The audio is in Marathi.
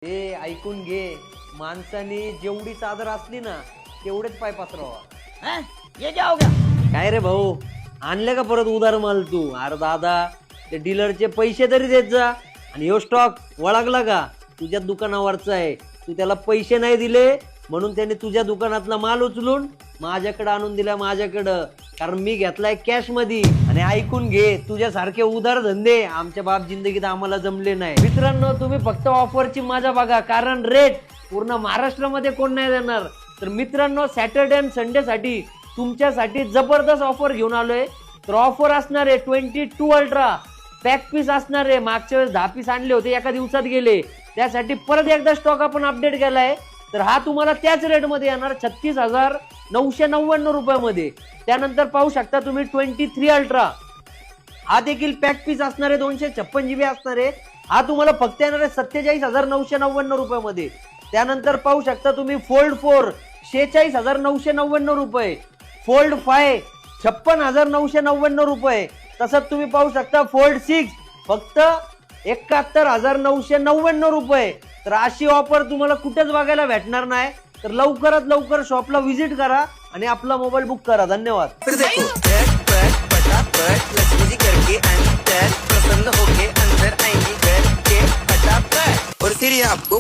ए ऐकून घे, माणसाने जेवढी चादर असली ना तेवढेच पाय पसरावा. ये क्या हो गया? काय रे भाऊ, आणले का परत उधार माल तू? अरे दादा, ते डीलरचे पैसे तरी देत जा. आणि ह्यो स्टॉक वळगला का तुझ्या दुकानावरचा आहे, तू त्याला पैसे नाही दिले म्हणून त्याने तुझ्या दुकानातला माल उचलून माझ्याकडे आणून दिला. माझ्याकडं, कारण मी घेतलाय कॅश मध्ये. आणि ऐकून घे, तुझ्यासारखे उधार धंदे आमच्या बाप जिंदगीत आम्हाला जमले नाही. मित्रांनो, तुम्ही फक्त ऑफरची मजा बघा, कारण रेट पूर्ण महाराष्ट्रामध्ये कोण नाही देणार. तर मित्रांनो, सॅटर्डे आणि संडे साठी तुमच्यासाठी जबरदस्त ऑफर घेऊन आलोय. तर ऑफर असणार आहे 22 अल्ट्रा पॅक पीस असणार आहे. मागच्या वेळेस 10 पीस आणले होते, एका दिवसात गेले, त्यासाठी परत एकदा स्टॉक आपण अपडेट केलाय. तर हा तुम्हाला त्याच रेटमध्ये येणार 36,999 रुपयामध्ये. त्यानंतर पाहू शकता तुम्ही 23 अल्ट्रा, हा देखील पॅक पीस असणार आहे, 256 GB असणार आहे. हा तुम्हाला फक्त येणार आहे 47,999 रुपयामध्ये. त्यानंतर पाहू शकता तुम्ही फोल्ड 4 46,999 रुपये, फोल्ड 5 56,999 रुपये. तसंच तुम्ही पाहू शकता फोल्ड 6 फक्त 71,999 रुपये. तर अशी ऑफर तुम्हाला कुठेच बघायला भेटणार नाही. तर लवकरात लवकर शॉपला व्हिजिट करा आणि आपला मोबाईल बुक करा. धन्यवाद. फिर देखो फटाफट लक्ष्मी करके अंदर प्रसन्न होके अंदर आएंगी घर के फटाफट और फिर ये आपको